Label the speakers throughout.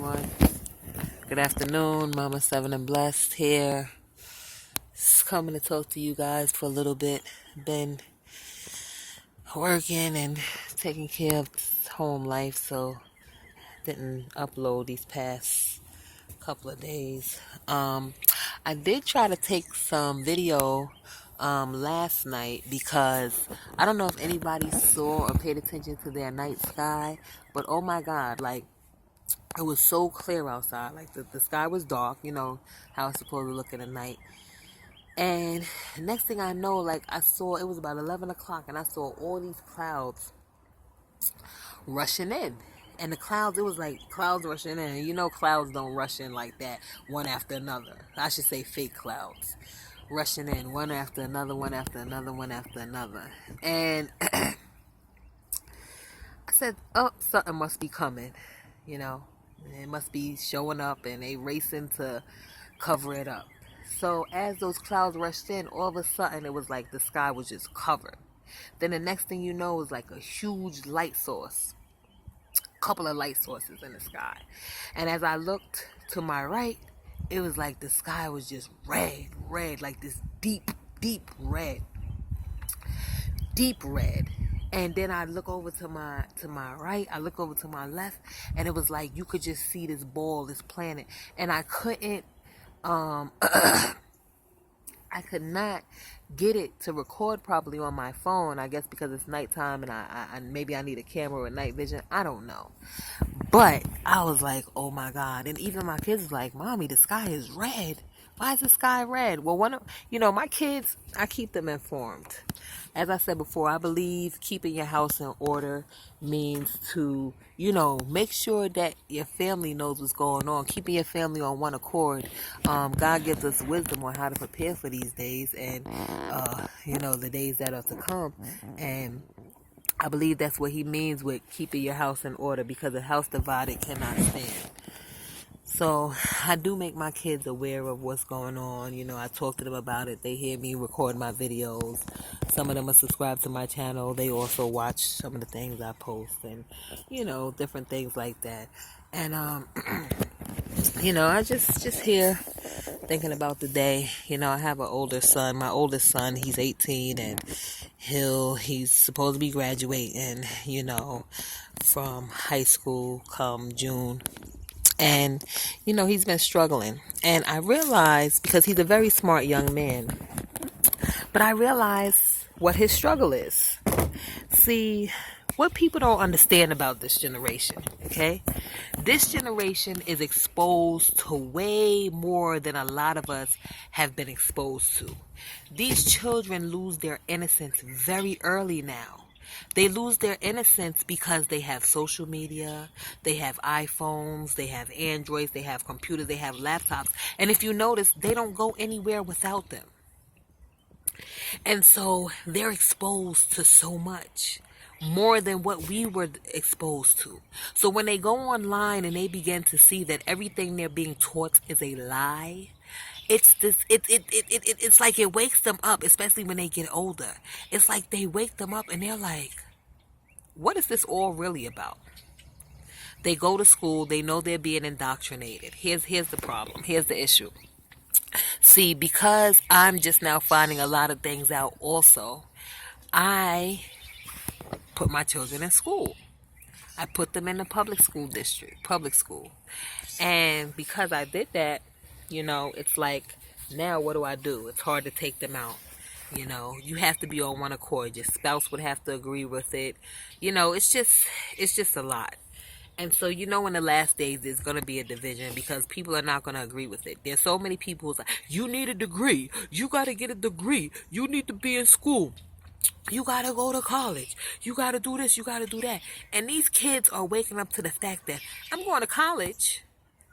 Speaker 1: everyone. Good afternoon. Mama Seven and Blessed here. Just coming to talk to you guys for a little bit. Been working and taking care of home life, so didn't upload these past couple of days. I did try to take some video last night because I don't know if anybody saw or paid attention to their night sky, but oh my God, like, it was so clear outside. Like, the sky was dark, you know how it's supposed to look in the night. And next thing I know, like, I saw, it was about 11 o'clock, and I saw all these clouds rushing in. And the clouds, it was like clouds rushing in. And you know clouds don't rush in like that, one after another. I should say fake clouds. Rushing in, one after another, one after another, one after another. And I said, oh, something must be coming, you know. It must be showing up, and they racing to cover it up. So as those clouds rushed in, all of a sudden it was like the sky was just covered. Then the next thing you know, it was like a huge light source. Couple of light sources in the sky. And as I looked to my right, it was like the sky was just red, like this deep red. Deep red. And then I look over to my right, I look over to my left, and it was like you could just see this ball, this planet. And I couldn't I could not get it to record properly on my phone. I guess because it's nighttime and I maybe I need a camera with night vision. I don't know. But I was like, oh my God. And even my kids was like, Mommy, the sky is red. Why is the sky red? Well, my kids, I keep them informed. As I said before, I believe keeping your house in order means to, make sure that your family knows what's going on. Keeping your family on one accord. God gives us wisdom on how to prepare for these days and, the days that are to come. And I believe that's what he means with keeping your house in order, because a house divided cannot stand. So I do make my kids aware of what's going on. I talk to them about it. They hear me record my videos. Some of them are subscribed to my channel. They also watch some of the things I post and, different things like that. And, I just here thinking about the day. I have an older son. My oldest son, he's 18, and he's supposed to be graduating, from high school come June. And, he's been struggling. And I realized, because he's a very smart young man, but I realized what his struggle is. See, what people don't understand about this generation, okay? This generation is exposed to way more than a lot of us have been exposed to. These children lose their innocence very early now. They lose their innocence because they have social media, they have iPhones, they have Androids, they have computers, they have laptops. And if you notice, they don't go anywhere without them. And so they're exposed to so much, more than what we were exposed to. So when they go online and they begin to see that everything they're being taught is a lie, it's like it wakes them up, especially when they get older. It's like they wake them up and they're like, what is this all really about? They go to school, they know they're being indoctrinated. Here's the problem. Here's the issue. See, because I'm just now finding a lot of things out also, I put my children in school. I put them in the public school. And because I did that, it's like, now what do? It's hard to take them out. You have to be on one accord. Your spouse would have to agree with it. It's just a lot. And so, in the last days, there's going to be a division because people are not going to agree with it. There's so many people who's like, you need a degree. You got to get a degree. You need to be in school. You got to go to college. You got to do this. You got to do that. And these kids are waking up to the fact that I'm going to college.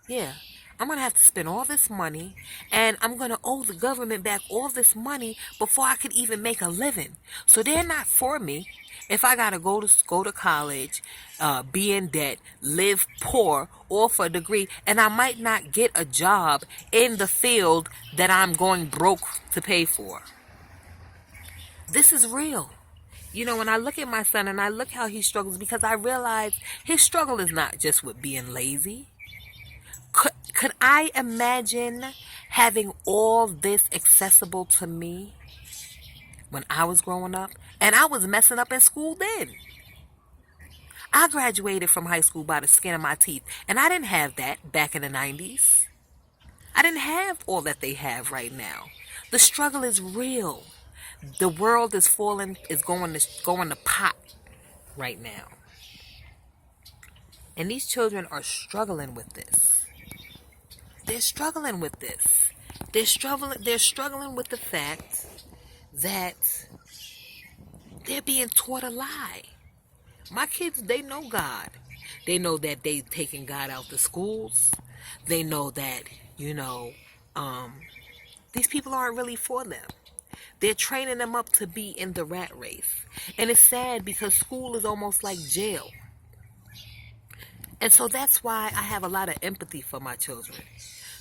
Speaker 1: Yeah. I'm going to have to spend all this money, and I'm going to owe the government back all this money before I could even make a living. So they're not for me. If I got to go to college, be in debt, live poor, or for a degree, and I might not get a job in the field that I'm going broke to pay for. This is real. When I look at my son and I look how he struggles, because I realize his struggle is not just with being lazy. Could I imagine having all this accessible to me when I was growing up? And I was messing up in school then. I graduated from high school by the skin of my teeth, and I didn't have that back in the 90s. I didn't have all that they have right now. The struggle is real. The world is going to pot right now. And these children are struggling with this. They're struggling with this. They're struggling with the fact that they're being taught a lie. My kids, they know God. They know that they taking God out the schools. They know that, these people aren't really for them. They're training them up to be in the rat race. And it's sad because school is almost like jail. And so that's why I have a lot of empathy for my children.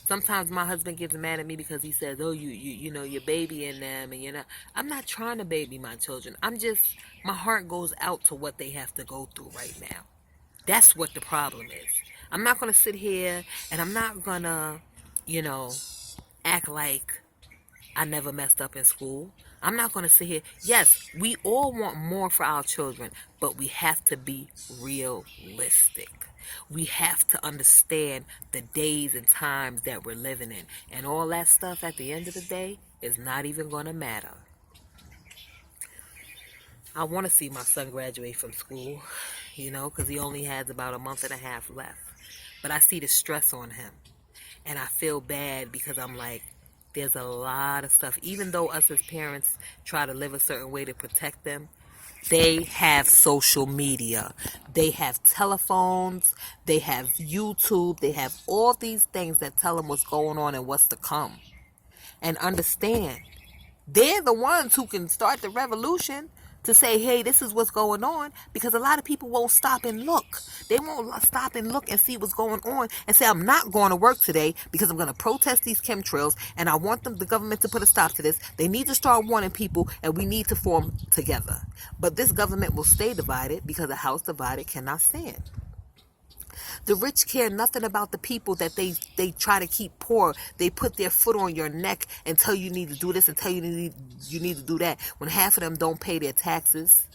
Speaker 1: Sometimes my husband gets mad at me because he says, "Oh, you're babying them," and I'm not trying to baby my children. My heart goes out to what they have to go through right now. That's what the problem is. I'm not going to sit here and I'm not going to, act like I never messed up in school. I'm not going to sit here. Yes, we all want more for our children, but we have to be realistic. We have to understand the days and times that we're living in. And all that stuff at the end of the day is not even going to matter. I want to see my son graduate from school, because he only has about a month and a half left. But I see the stress on him. And I feel bad because I'm like, there's a lot of stuff. Even though us as parents try to live a certain way to protect them, they have social media. They have telephones. They have YouTube. They have all these things that tell them what's going on and what's to come. And understand, they're the ones who can start the revolution to say, hey, this is what's going on, because a lot of people won't stop and look. They won't stop and look and see what's going on and say, I'm not going to work today because I'm going to protest these chemtrails and I want the government to put a stop to this. They need to start warning people and we need to form together. But this government will stay divided because a house divided cannot stand. The rich care nothing about the people that they try to keep poor. They put their foot on your neck and tell you need to do this and tell you need to do that. When half of them don't pay their taxes,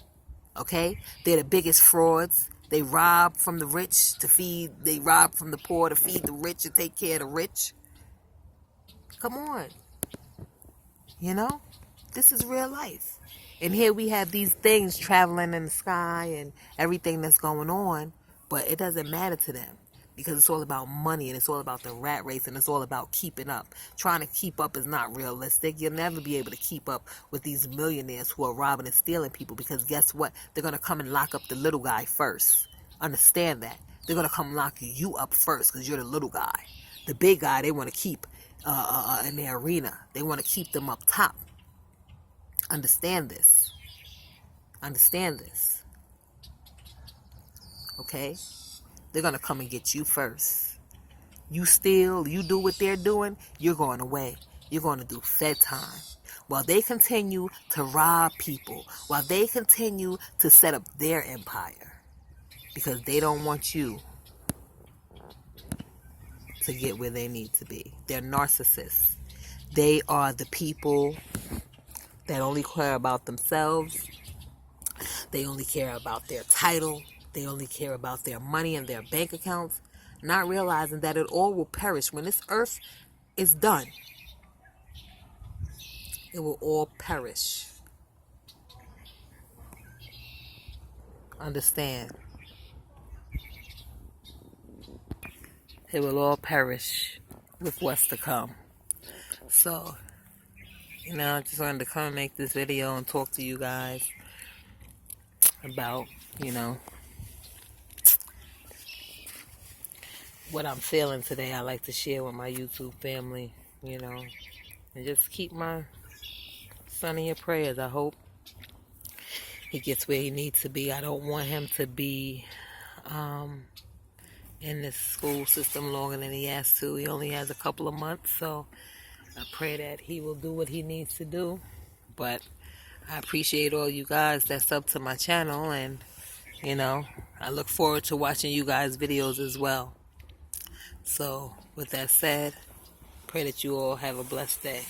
Speaker 1: okay? They're the biggest frauds. They rob from the rich to feed. They rob from the poor to feed the rich and take care of the rich. Come on. This is real life. And here we have these things traveling in the sky and everything that's going on. But it doesn't matter to them because it's all about money and it's all about the rat race and it's all about keeping up. Trying to keep up is not realistic. You'll never be able to keep up with these millionaires who are robbing and stealing people because guess what? They're going to come and lock up the little guy first. Understand that. They're going to come lock you up first because you're the little guy. The big guy, they want to keep in their arena. They want to keep them up top. Understand this. Understand this. Okay? They're going to come and get you first. You steal, you do what they're doing, you're going away. You're going to do Fed time. While they continue to rob people, while they continue to set up their empire. Because they don't want you to get where they need to be. They're narcissists. They are the people that only care about themselves. They only care about their title. They only care about their money and their bank accounts, not realizing that it all will perish. When this earth is done, it will all perish. Understand? It will all perish with what's to come. So, I just wanted to come and make this video and talk to you guys about, what I'm feeling today. I like to share with my YouTube family, and just keep my son in your prayers. I hope he gets where he needs to be. I don't want him to be in this school system longer than he has to. He only has a couple of months, so I pray that he will do what he needs to do. But I appreciate all you guys that's up to my channel, and I look forward to watching you guys' videos as well. So with that said, pray that you all have a blessed day.